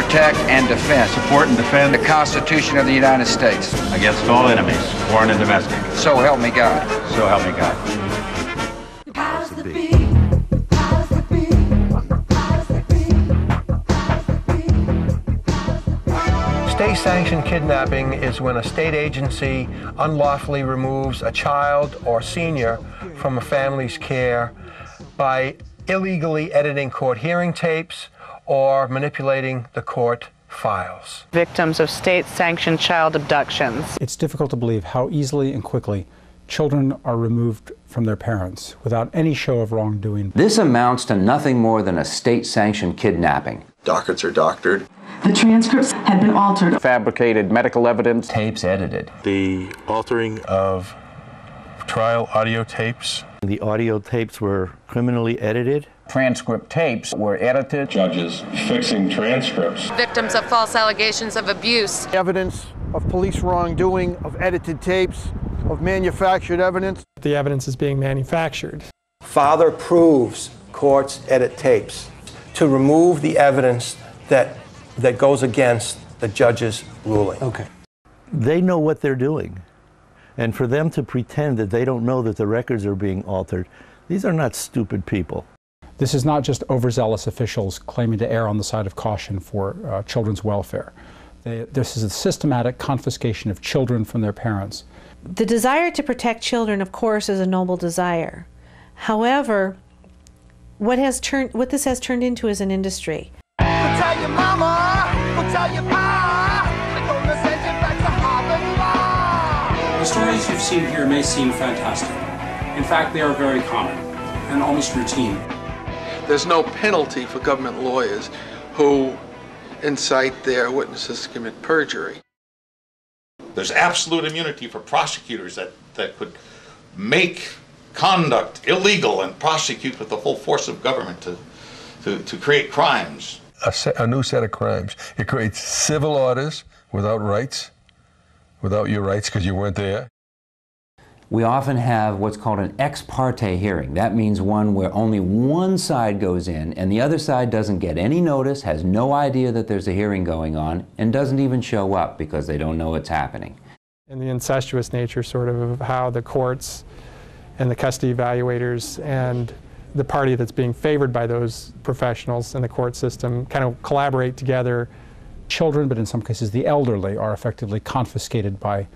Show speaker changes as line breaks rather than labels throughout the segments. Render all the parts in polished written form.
protect, and defend.
Support and defend
the Constitution of the United States.
Against all enemies, foreign and domestic.
So help me God.
So help me God.
Powers that be. Powers that be. Powers that be.
State-sanctioned kidnapping is when a state agency unlawfully removes a child or senior from a family's care by illegally editing court hearing tapes or manipulating the court files.
Victims of state-sanctioned child abductions.
It's difficult to believe how easily and quickly children are removed from their parents without any show of wrongdoing.
This amounts to nothing more than a state-sanctioned kidnapping.
Dockets are doctored.
The transcripts had been altered.
Fabricated medical evidence.
Tapes edited.
The altering
Of trial audio tapes.
The audio tapes were criminally edited.
Transcript tapes were edited.
Judges fixing transcripts.
Victims of false allegations of abuse.
Evidence of police wrongdoing, of edited tapes, of manufactured evidence.
The evidence is being manufactured.
Father proves courts edit tapes to remove the evidence that goes against the judge's ruling.
Okay. They know what they're doing. And for them to pretend that they don't know that the records are being altered, these are not stupid people.
This is not just overzealous officials claiming to err on the side of caution for children's welfare. This is a systematic confiscation of children from their parents.
The desire to protect children, of course, is a noble desire. However, what this has turned into is an industry.
Go tell your mama, go tell your pa, they're gonna send you back to Harvard Law.
The stories you've seen here may seem fantastic. In fact, they are very common and almost routine.
There's no penalty for government lawyers who incite their witnesses to commit perjury.
There's absolute immunity for prosecutors that could make conduct illegal and prosecute with the full force of government to create crimes.
A new set of crimes. It creates civil orders without rights, without your rights because you weren't there.
We often have what's called an ex parte hearing. That means one where only one side goes in and the other side doesn't get any notice, has no idea that there's a hearing going on, and doesn't even show up because they don't know it's happening.
And the incestuous nature sort of how the courts and the custody evaluators and the party that's being favored by those professionals in the court system kind of collaborate together.
Children, but in some cases the elderly, are effectively confiscated by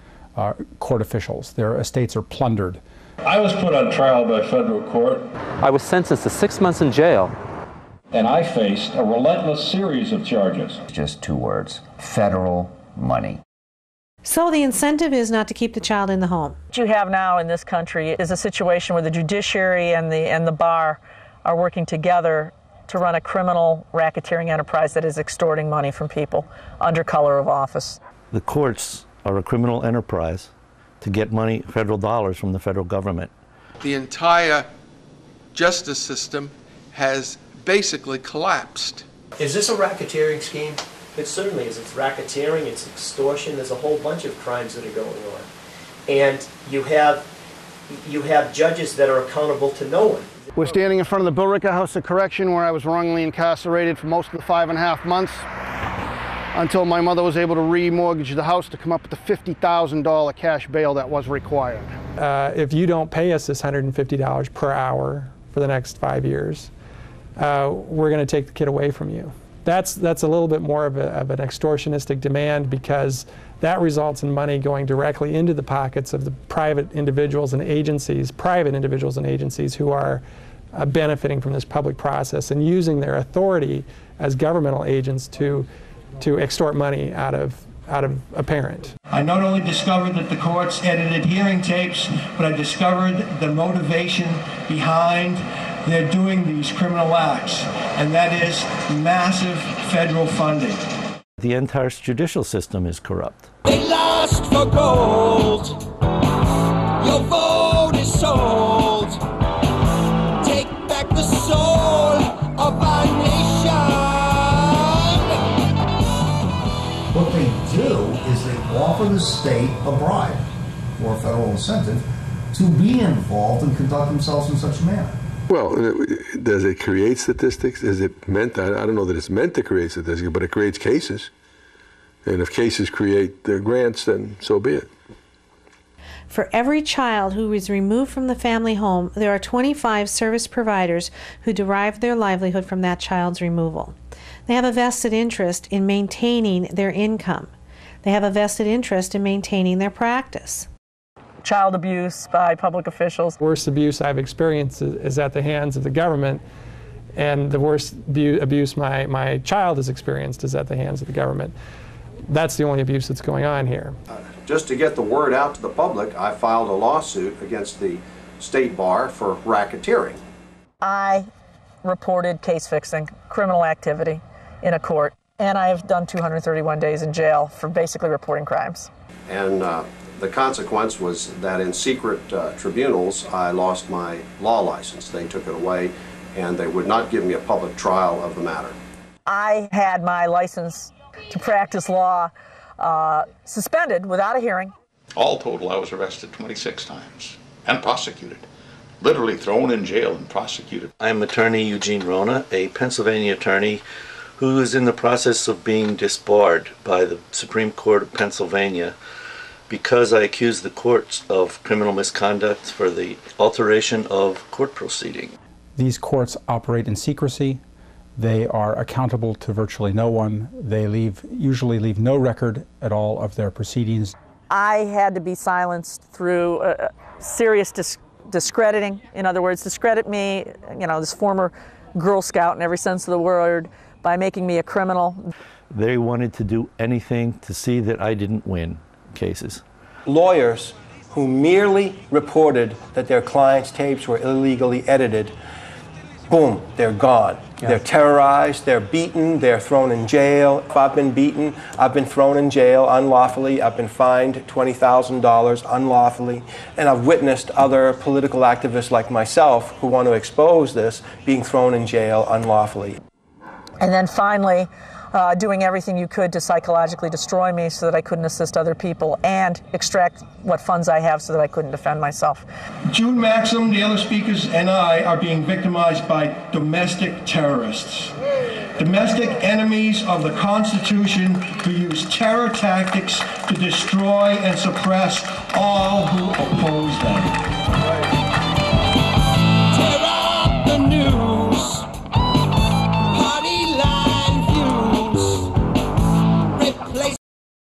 court officials. Their estates are plundered.
I was put on trial by federal court.
I was sentenced to 6 months in jail.
And I faced a relentless series of charges.
Just two words: federal money.
So the incentive is not to keep the child in the home.
What you have now in this country is a situation where the judiciary and the bar are working together to run a criminal racketeering enterprise that is extorting money from people under color of office.
The courts are a criminal enterprise to get money, federal dollars, from the federal government.
The entire justice system has basically collapsed.
Is this a racketeering scheme? It certainly is. It's racketeering, it's extortion, there's a whole bunch of crimes that are going on. And you have judges that are accountable to no one.
We're standing in front of the Billerica House of Correction where I was wrongly incarcerated for most of the 5.5 months until my mother was able to remortgage the house to come up with the $50,000 cash bail that was required.
If you don't pay us this $150 per hour for the next 5 years, we're going to take the kid away from you. That's a little bit more of an extortionistic demand, because that results in money going directly into the pockets of the private individuals and agencies who are benefiting from this public process and using their authority as governmental agents to extort money out of a parent.
I not only discovered that the courts edited hearing tapes, but I discovered the motivation behind their doing these criminal acts, and that is massive federal funding.
The entire judicial system is corrupt.
They lost for gold. Your vote is sold. Take back the soul of our nation.
What they do is they offer the state a bribe or a federal incentive to be involved and conduct themselves in such a manner.
Well, does it create statistics? Is it meant, I don't know that it's meant to create statistics, but it creates cases. And if cases create grants, then so be it.
For every child who is removed from the family home, there are 25 service providers who derive their livelihood from that child's removal. They have a vested interest in maintaining their income. They have a vested interest in maintaining their practice.
Child abuse by public officials.
The worst abuse I've experienced is at the hands of the government, and the worst abuse my child has experienced is at the hands of the government. That's the only abuse that's going on here.
Just to get the word out to the public, I filed a lawsuit against the State Bar for racketeering.
I reported case fixing, criminal activity in a court, and I have done 231 days in jail for basically reporting crimes.
And the consequence was that in secret tribunals, I lost my law license. They took it away, and they would not give me a public trial of the matter.
I had my license to practice law suspended without a hearing.
All total, I was arrested 26 times and prosecuted. Literally thrown in jail and prosecuted.
I'm attorney Eugene Rona, a Pennsylvania attorney who is in the process of being disbarred by the Supreme Court of Pennsylvania because I accuse the courts of criminal misconduct for the alteration of court proceeding.
These courts operate in secrecy. They are accountable to virtually no one. They usually leave no record at all of their proceedings.
I had to be silenced through serious discrediting. In other words, discredit me, this former Girl Scout in every sense of the word, by making me a criminal.
They wanted to do anything to see that I didn't win cases.
Lawyers who merely reported that their clients' tapes were illegally edited, boom, they're gone. Yeah. They're terrorized, they're beaten, they're thrown in jail. If I've been beaten, I've been thrown in jail unlawfully, I've been fined $20,000 unlawfully, and I've witnessed other political activists like myself who want to expose this being thrown in jail unlawfully.
And then finally, doing everything you could to psychologically destroy me so that I couldn't assist other people and extract what funds I have so that I couldn't defend myself.
June Maxim, the other speakers, and I are being victimized by domestic terrorists. Domestic enemies of the Constitution who use terror tactics to destroy and suppress all who oppose them.